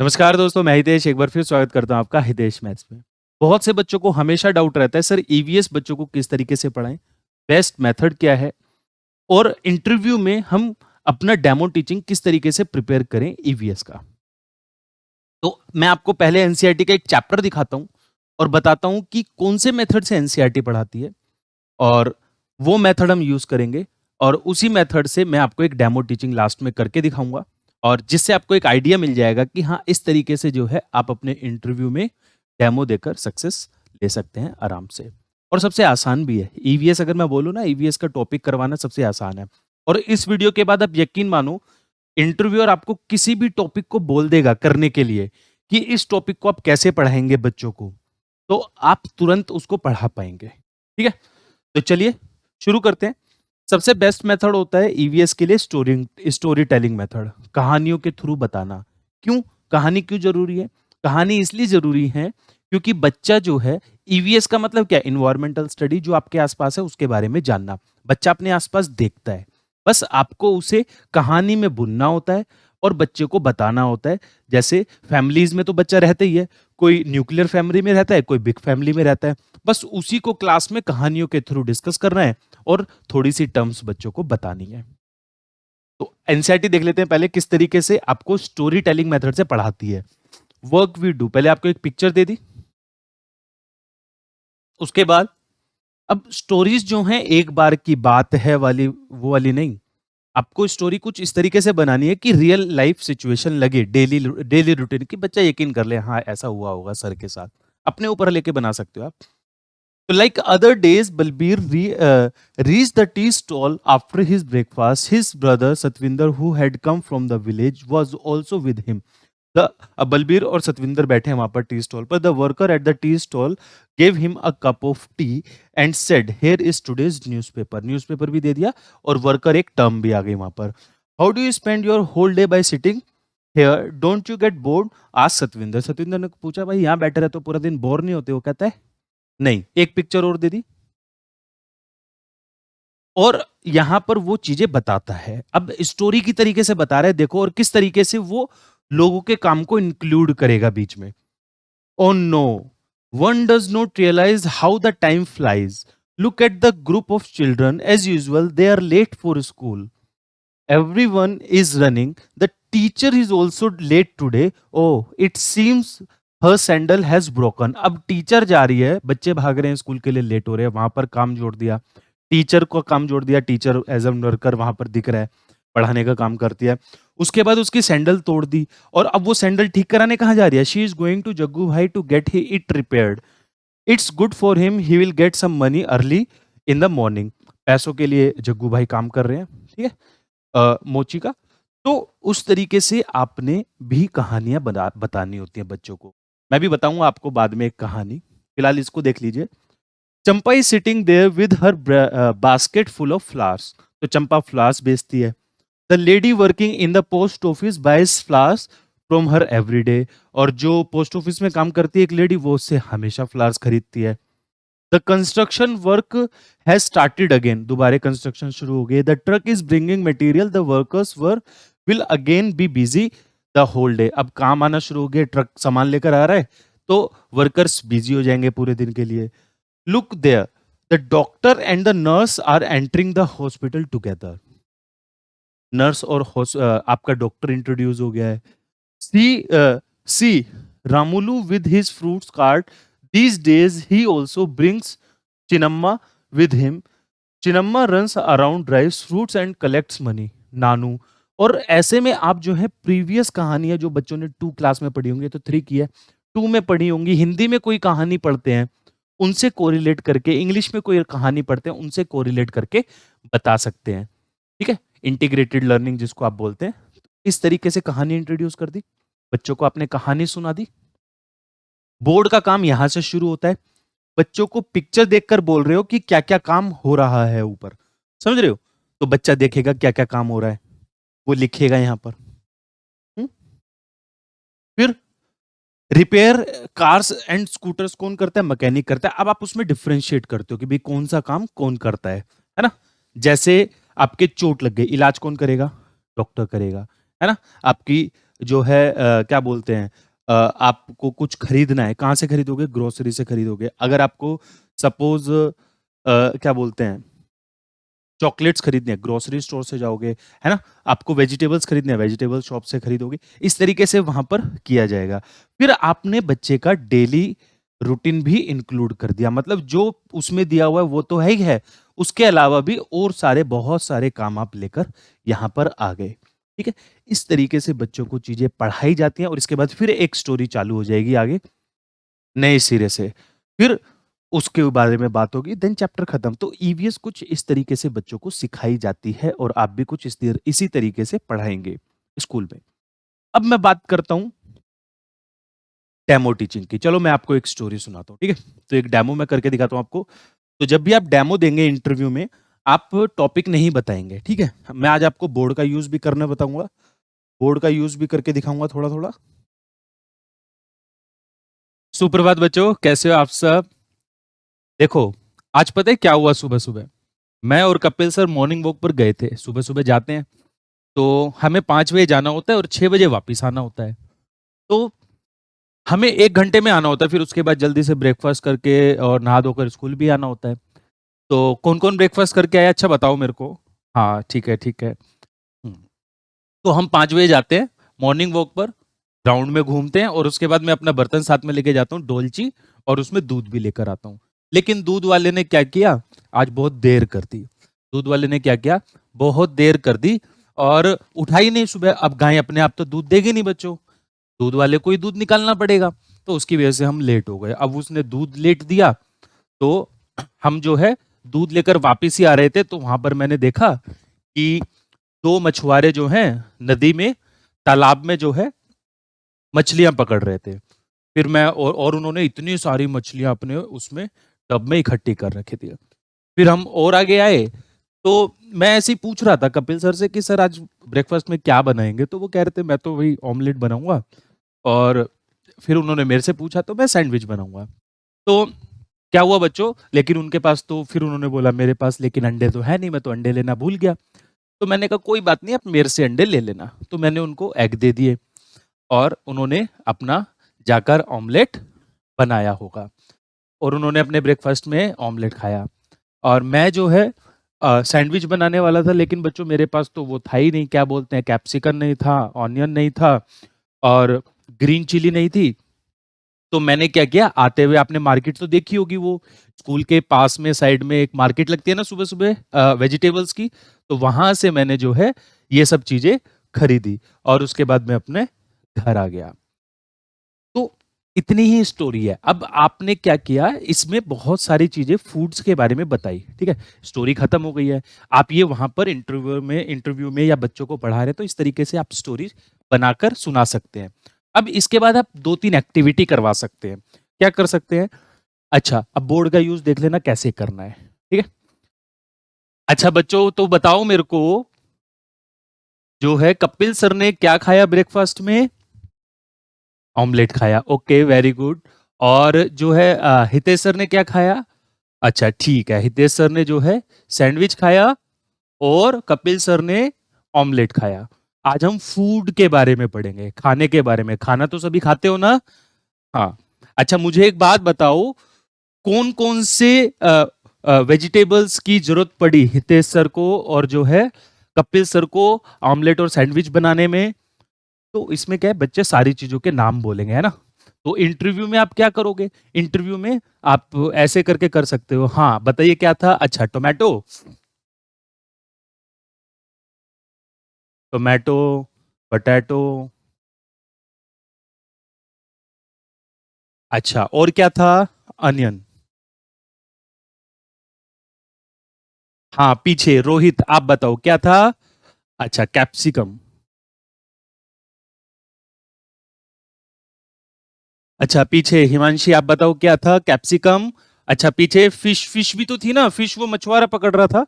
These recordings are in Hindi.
नमस्कार दोस्तों, मैं हितेश एक बार फिर स्वागत करता हूँ आपका हितेश मैथ्स में। बहुत से बच्चों को हमेशा डाउट रहता है सर ईवीएस बच्चों को किस तरीके से पढ़ाएं, बेस्ट मेथड क्या है और इंटरव्यू में हम अपना डेमो टीचिंग किस तरीके से प्रिपेयर करें ईवीएस का। तो मैं आपको पहले एनसीईआरटी का एक चैप्टर दिखाता हूँ और बताता हूँ कि कौन से मेथड से एनसीईआरटी पढ़ाती है और वो मेथड हम यूज करेंगे और उसी मेथड से मैं आपको एक डेमो टीचिंग लास्ट में करके दिखाऊंगा और जिससे आपको एक आइडिया मिल जाएगा कि हाँ इस तरीके से जो है आप अपने इंटरव्यू में डेमो देकर सक्सेस ले सकते हैं आराम से। और सबसे आसान भी है ईवीएस, अगर मैं बोलूँ ना ईवीएस का टॉपिक करवाना सबसे आसान है। और इस वीडियो के बाद आप यकीन मानो इंटरव्यूअर आपको किसी भी टॉपिक को बोल देगा करने के लिए कि इस टॉपिक को आप कैसे पढ़ाएंगे बच्चों को, तो आप तुरंत उसको पढ़ा पाएंगे। ठीक है, तो चलिए शुरू करते हैं। सबसे बेस्ट मेथड होता है ईवीएस के लिए स्टोरी टेलिंग मेथड, कहानियों के थ्रू बताना। क्यों कहानी क्यों जरूरी है? कहानी इसलिए जरूरी है क्योंकि बच्चा जो है, ईवीएस का मतलब क्या, इन्वायरमेंटल स्टडी, जो आपके आसपास है उसके बारे में जानना। बच्चा अपने आसपास देखता है, बस आपको उसे कहानी में बुनना होता है और बच्चे को बताना होता है। जैसे फैमिलीज में तो बच्चा रहता ही है, कोई न्यूक्लियर फैमिली में रहता है, कोई बिग फैमिली में रहता है। बस उसी को क्लास में कहानियों के थ्रू डिस्कस करना है और थोड़ी सी टर्म्स बच्चों को बतानी है। तो एनसीईआरटी देख लेते हैं पहले किस तरीके से आपको स्टोरी टेलिंग मेथड से पढ़ाती है। वर्क वी डू, पहले आपको एक पिक्चर दे दी, उसके बाद अब स्टोरीज जो हैं एक बार की बात है वाली वो वाली नहीं। आपको स्टोरी कुछ इस तरीके से बनानी है कि रियल लाइफ सिचुएशन लगे, डेली डेली रूटीन की, बच्चा यकीन कर ले हाँ ऐसा हुआ होगा सर के साथ। अपने ऊपर लेके बना सकते हो आप। तो like other days, Balbir reached the tea stall after his breakfast. His brother Satvinder, who had come from the village, was also with him. The Balbir और सतविंदर बैठे हैं वहां पर टी स्टॉल पर। The worker at the tea stall gave him a cup of T and said here is today's newspaper. Newspaper भी दे दिया और वर्कर एक टर्म भी आ गई वहां पर। How do you spend your whole day by sitting here, don't you get bored? आज सतविंदर, सतविंदर ने पूछा भाई यहाँ बैठे रहते हो पूरा दिन, बोर नहीं होते? वो कहता है नहीं। एक पिक्चर और दे दी और यहां पर वो चीजें बताता है। अब स्टोरी की तरीके से बता रहा है, देखो, और किस तरीके से वो लोगों के काम को इंक्लूड करेगा बीच में। Oh no, one does not realize how the time flies. Look at the group of children. As usual, they are late for school. Everyone is running. The teacher is also late today. Oh, it seems her sandal has broken. अब टीचर जा रही है, बच्चे भाग रहे हैं स्कूल के लिए, लेट हो रहे हैं, वहां पर काम जोड़ दिया, टीचर को काम जोड़ दिया। टीचर एज अ वर्कर वहां पर दिख रहा है, पढ़ाने का काम करती है। उसके बाद उसकी सैंडल तोड़ दी और अब वो सैंडल ठीक कराने कहाँ जा रही है? She is going to Jaggu bhai to get he it repaired. It's good for him, he will get some money early in the morning. पैसों के लिए जग्गू भाई काम कर रहे हैं, ठीक है, मोची का। तो उस तरीके से आपने भी कहानियां बतानी होती हैं बच्चों को। मैं भी बताऊंगा आपको बाद में एक कहानी, फिलहाल इसको देख लीजिए। Champa is sitting there with her basket full of flowers. तो चंपा फ्लावर्स बेचती है। The lady working in the post office buys flowers from her everyday. और जो पोस्ट ऑफिस में काम करती है एक लेडी, वो उससे हमेशा फ्लावर्स खरीदती है। The construction work has started again, दोबारा कंस्ट्रक्शन शुरू हो गई। The truck is bringing material, the workers were will again be busy the whole day. अब काम आना शुरू हो गया, ट्रक सामान लेकर आ रहा है, तो वर्कर्स बिजी हो जाएंगे पूरे दिन के लिए। Look there, the doctor and the nurse are entering the hospital together. Nurse और आपका डॉक्टर इंट्रोड्यूस हो गया है। She Ramulu with his fruits cart, these days he also brings Chinamma with him. Chinamma runs around, drives fruits and collects money. नानू। और ऐसे में आप जो है प्रीवियस कहानियां जो बच्चों ने 2 क्लास में पढ़ी होंगी, तो 3 की है, 2 में पढ़ी होंगी, हिंदी में कोई कहानी पढ़ते हैं उनसे कोरिलेट करके, इंग्लिश में कोई कहानी पढ़ते हैं उनसे कोरिलेट करके बता सकते हैं। ठीक है, इंटीग्रेटेड लर्निंग जिसको आप बोलते हैं। इस तरीके से कहानी इंट्रोड्यूस कर दी, बच्चों को आपने कहानी सुना दी। बोर्ड का काम यहां से शुरू होता है। बच्चों को पिक्चर देखकर बोल रहे हो कि क्या क्या काम हो रहा है ऊपर, समझ रहे हो? तो बच्चा देखेगा क्या क्या काम हो रहा है, वो लिखेगा यहां पर। हुँ? फिर रिपेयर कार्स एंड स्कूटर्स कौन करता है? मैकेनिक करता है। अब आप उसमें डिफरेंशिएट करते हो कि भाई कौन सा काम कौन करता है ना? जैसे आपके चोट लग गई, इलाज कौन करेगा? डॉक्टर करेगा, है ना? आपकी जो है क्या बोलते हैं आपको कुछ खरीदना है, कहाँ से खरीदोगे? ग्रोसरी से खरीदोगे। अगर आपको सपोज़ क्या बोलते हैं चॉकलेट्स खरीदने हैं, ग्रोसरी स्टोर से जाओगे, है ना? आपको वेजिटेबल्स खरीदने हैं, वेजिटेबल शॉप से खरीदोगे। इस तरीके से वहाँ पर किया जाएगा। फिर आपने बच्चे का डेली रूटीन भी इंक्लूड कर दिया। मतलब जो उसमें दिया हुआ है वो तो है ही है, उसके अलावा भी और सारे बहुत सारे काम आप लेकर यहाँ पर आ गए। ठीक है? इस तरीके से बच्चों को चीज़ें पढ़ाई जाती हैं और इसके बाद फिर एक स्टोरी चालू हो जाएगी आगे, नए सिरे से। फिर उसके बारे में बात होगी, देन चैप्टर खत्म। तो ईवीएस कुछ इस तरीके से बच्चों को सिखाई जाती है और आप भी कुछ इसी तरीके से पढ़ाएँगे स्कूल में। अब मैं बात करता हूँ डेमो टीचिंग की। चलो मैं आपको एक स्टोरी सुनाता हूँ, ठीक है? तो एक डेमो मैं करके दिखाता हूँ आपको। तो जब भी आप डेमो देंगे इंटरव्यू में, आप टॉपिक नहीं बताएँगे, ठीक है? मैं आज आपको बोर्ड का यूज़ भी करना बताऊँगा, बोर्ड का यूज़ भी करके दिखाऊँगा थोड़ा-थोड़ा। सुप्रभात बच्चों, कैसे हो आप सब? देखो, आज पता है क्या हुआ सुबह-सुबह? मैं और कपिल सर मॉर्निंग वॉक पर गए थे। सुबह-सुबह जाते हैं, तो हमें 5 बजे जाना होता है और 6 बजे वापस आना होता है। तो हमें 1 घंटे में आना होता है, फिर उसके बाद जल्दी से ब्रेकफ़ास्ट करके और नहा धोकर स्कूल भी आना होता है। तो कौन-कौन ब्रेकफ़ास्ट करके आया अच्छा बताओ मेरे को? हाँ, ठीक है, ठीक है। हुँ, तो हम 5 बजे जाते हैं मॉर्निंग वॉक पर, ग्राउंड में घूमते हैं और उसके बाद मैं अपना बर्तन साथ में लेके जाता हूँ, डोलची और उसमें दूध भी लेकर आता हूँ। लेकिन दूध वाले ने क्या किया, आज बहुत देर कर दी। दूध वाले ने क्या किया, बहुत देर कर दी और उठा ही नहीं सुबह। अब गाय अपने आप तो दूध देगी नहीं बच्चों, दूध वाले को ही दूध निकालना पड़ेगा, तो उसकी वजह से हम लेट हो गए। अब उसने दूध लेट दिया, तो हम जो है दूध लेकर वापस ही आ रहे थे, तो वहाँ पर मैंने देखा कि 2 मछुआरे जो हैं नदी में, तालाब में जो है मछलियाँ पकड़ रहे थे। फिर मैं और उन्होंने इतनी सारी मछलियाँ अपने उसमें टब में इकट्ठी कर रखी थी। फिर हम और आगे आए, तो मैं ऐसे ही पूछ रहा था कपिल सर से कि सर आज ब्रेकफ़ास्ट में क्या बनाएँगे? तो वो कह रहे थे मैं तो वही ऑमलेट बनाऊँगा और फिर उन्होंने मेरे से पूछा तो मैं सैंडविच बनाऊँगा। तो क्या हुआ बच्चों? लेकिन उनके पास तो फिर उन्होंने बोला मेरे पास लेकिन अंडे तो है नहीं, मैं तो अंडे लेना भूल गया। तो मैंने कहा कोई बात नहीं आप मेरे से अंडे ले लेना। तो मैंने उनको एग दे दिए और उन्होंने अपना जाकर ऑमलेट बनाया होगा और उन्होंने अपने ब्रेकफ़ास्ट में ऑमलेट खाया और मैं जो है सैंडविच बनाने वाला था लेकिन बच्चों मेरे पास तो वो था ही नहीं, क्या बोलते हैं कैप्सिकम नहीं था, ऑनियन नहीं था और ग्रीन चिली नहीं थी। तो मैंने क्या किया, आते हुए आपने मार्केट तो देखी होगी वो स्कूल के पास में साइड में एक मार्केट लगती है ना सुबह-सुबह वेजिटेबल्स की, तो वहाँ से मैंने जो है ये सब चीज़ें खरीदी और उसके बाद मैं अपने घर आ गया। तो इतनी ही स्टोरी है। अब आपने क्या किया, इसमें बहुत सारी चीज़ें फूड्स के बारे में बताई, ठीक है? स्टोरी खत्म हो गई है। आप ये वहाँ पर इंटरव्यू में या बच्चों को पढ़ा रहे हैं, तो इस तरीके से आप स्टोरी बनाकर सुना सकते हैं। अब इसके बाद आप 2-3 एक्टिविटी करवा सकते हैं। क्या कर सकते हैं? अच्छा, अब बोर्ड का यूज़ देख लेना कैसे करना है, ठीक है? अच्छा बच्चों, तो बताओ मेरे को, जो है कपिल सर ने क्या खाया ब्रेकफ़ास्ट में? ऑमलेट खाया, ओके वेरी गुड। और जो है हितेश सर ने क्या खाया? अच्छा ठीक है, हितेश सर ने जो है सैंडविच खाया और कपिल सर ने ऑमलेट खाया। आज हम फूड के बारे में पढ़ेंगे, खाने के बारे में। खाना तो सभी खाते हो ना? हाँ। अच्छा मुझे एक बात बताओ, कौन-कौन से वेजिटेबल्स की ज़रूरत पड़ी हितेश सर को और जो है कपिल सर को ऑमलेट और सैंडविच बनाने में? तो इसमें क्या है बच्चे सारी चीज़ों के नाम बोलेंगे, है ना? तो इंटरव्यू में आप क्या करोगे? इंटरव्यू में आप ऐसे करके कर सकते हो, हाँ, बताइए क्या था? अच्छा टोमेटो, टोमेटो, पोटैटो, अच्छा और क्या था? अनियन, हाँ, पीछे रोहित आप बताओ क्या था? अच्छा कैप्सिकम, अच्छा पीछे हिमांशी आप बताओ क्या था? कैप्सिकम, अच्छा पीछे फिश भी तो थी ना, फिश वो मछुआरा पकड़ रहा था।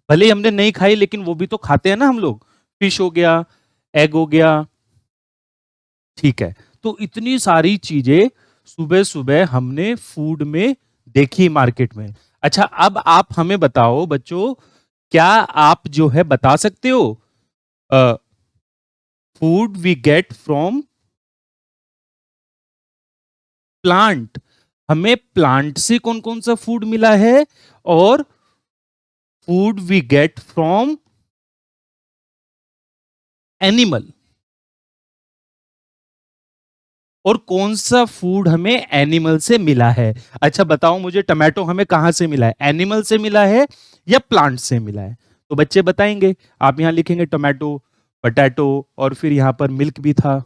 भले ही हमने नहीं खाई लेकिन वो भी तो खाते हैं ना हम लोग। फिश हो गया, एग हो गया, ठीक है। तो इतनी सारी चीजें सुबह-सुबह हमने फूड में देखी मार्केट में। अच्छा अब आप हमें बताओ बच्चों, क्या आप जो है बता सकते हो uh, food we get from plant. हमें प्लांट से कौन कौन सा फूड मिला है, और food we get from animal. और कौन सा फूड हमें एनिमल से मिला है। अच्छा बताओ मुझे, टमाटो हमें कहां से मिला है, एनिमल से मिला है या प्लांट से मिला है? तो बच्चे बताएंगे। आप यहां लिखेंगे टोमेटो, पोटैटो, और फिर यहां पर मिल्क भी था,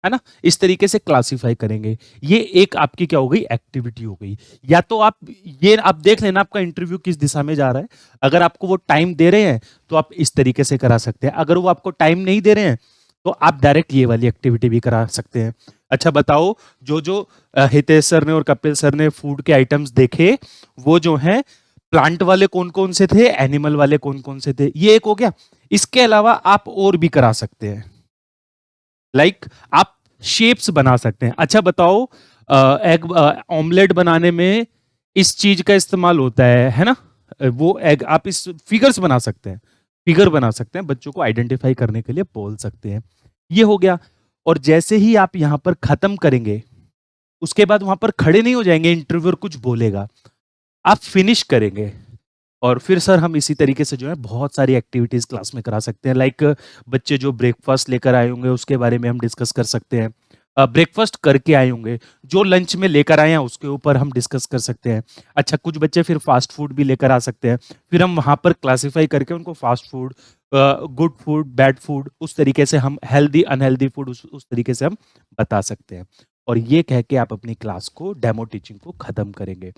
है ना। इस तरीके से क्लासिफाई करेंगे। ये एक आपकी क्या हो गई, एक्टिविटी हो गई। या तो आप ये आप देख लेना आपका इंटरव्यू किस दिशा में जा रहा है। अगर आपको वो टाइम दे रहे हैं तो आप इस तरीके से करा सकते हैं, अगर वो आपको टाइम नहीं दे रहे हैं तो आप डायरेक्ट ये वाली एक्टिविटी भी करा सकते हैं। अच्छा बताओ, जो जो हितेश सर ने और कपिल सर ने फूड के आइटम्स देखे, वो जो है प्लांट वाले कौन कौन से थे, एनिमल वाले कौन कौन से थे, ये एक हो गया। इसके अलावा आप और भी करा सकते हैं, लाइक आप शेप्स बना सकते हैं। अच्छा बताओ, एग ऑमलेट बनाने में इस चीज का इस्तेमाल होता है ना। वो एग आप इस फिगर्स बना सकते हैं, फिगर बना सकते हैं, बच्चों को आइडेंटिफाई करने के लिए बोल सकते हैं। ये हो गया। और जैसे ही आप यहां पर खत्म करेंगे, उसके बाद वहां पर खड़े नहीं हो जाएंगे, इंटरव्यूअर कुछ बोलेगा, आप फिनिश करेंगे। और फिर सर हम इसी तरीके से जो है बहुत सारी एक्टिविटीज क्लास में करा सकते हैं, लाइक बच्चे जो ब्रेकफास्ट लेकर आए होंगे उसके बारे में हम डिस्कस कर सकते हैं, ब्रेकफास्ट करके आए होंगे जो लंच में लेकर आए हैं उसके ऊपर हम डिस्कस कर सकते हैं। अच्छा कुछ बच्चे फिर फास्ट फूड भी लेकर आ सकते हैं, फिर हम वहां पर क्लासिफाई करके उनको fast food, good food, bad food, उस तरीके से हम हेल्दी अनहेल्दी फूड उस तरीके से हम बता सकते हैं। और ये कह के आप अपनी क्लास को, डेमो टीचिंग को खत्म करेंगे।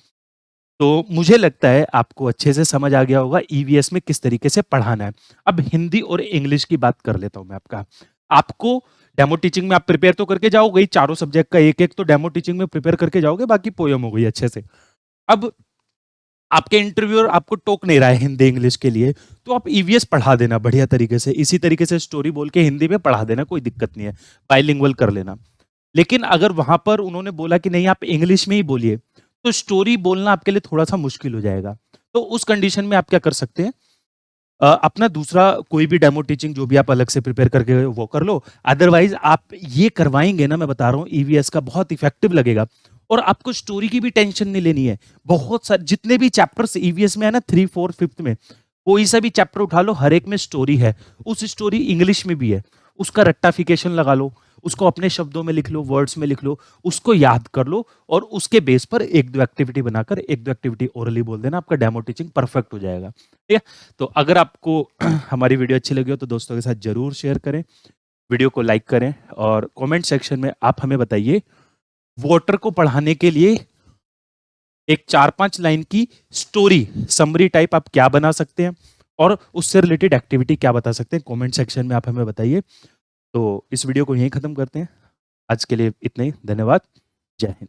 तो मुझे लगता है आपको अच्छे से समझ आ गया होगा ईवीएस में किस तरीके से पढ़ाना है। अब हिंदी और इंग्लिश की बात कर लेता हूं मैं आपका। आपको डेमो टीचिंग में आप प्रिपेयर तो करके जाओगे ही, चारों सब्जेक्ट का एक एक तो डेमो टीचिंग में प्रिपेयर करके जाओगे, बाकी पोयम हो गई अच्छे से। अब आपके इंटरव्यूअर आपको टोक नहीं रहा है हिंदी इंग्लिश के लिए, तो आप ईवीएस पढ़ा देना बढ़िया तरीके से, इसी तरीके से स्टोरी बोल के हिंदी में पढ़ा देना, कोई दिक्कत नहीं है, बाइलिंगुअल कर लेना। लेकिन अगर वहां पर उन्होंने बोला कि नहीं आप इंग्लिश में ही बोलिए, तो स्टोरी बोलना आपके लिए थोड़ा सा मुश्किल हो जाएगा। तो उस कंडीशन में आप क्या कर सकते हैं, अपना दूसरा कोई भी डेमो टीचिंग जो भी आप अलग से प्रिपेयर करके वो कर लो। अदरवाइज आप ये करवाएंगे ना, मैं बता रहा हूँ ईवीएस का बहुत इफेक्टिव लगेगा। और आपको स्टोरी की भी टेंशन नहीं लेनी है। बहुत सारे जितने भी चैप्टर्स ईवीएस में है ना, 3 4 5 में, कोई सा भी चैप्टर उठा लो, हर एक में स्टोरी है। उस स्टोरी इंग्लिश में भी है, उसका रट्टाफिकेशन लगा लो, उसको अपने शब्दों में लिख लो, वर्ड्स में लिख लो, उसको याद कर लो, और उसके बेस पर एक दो एक्टिविटी बनाकर एक दो एक्टिविटी ओरली बोल देना, आपका डेमो टीचिंग परफेक्ट हो जाएगा। ठीक है। तो अगर आपको हमारी वीडियो अच्छी लगी हो तो दोस्तों के साथ जरूर शेयर करें, वीडियो को लाइक करें, और कमेंट सेक्शन में आप हमें बताइए वोटर को पढ़ाने के लिए एक 4-5 लाइन की स्टोरी समरी टाइप आप क्या बना सकते हैं, और उससे रिलेटेड एक्टिविटी क्या बता सकते हैं। कमेंट सेक्शन में आप हमें बताइए। तो इस वीडियो को यहीं खत्म करते हैं। आज के लिए इतना ही। धन्यवाद। जय हिंद।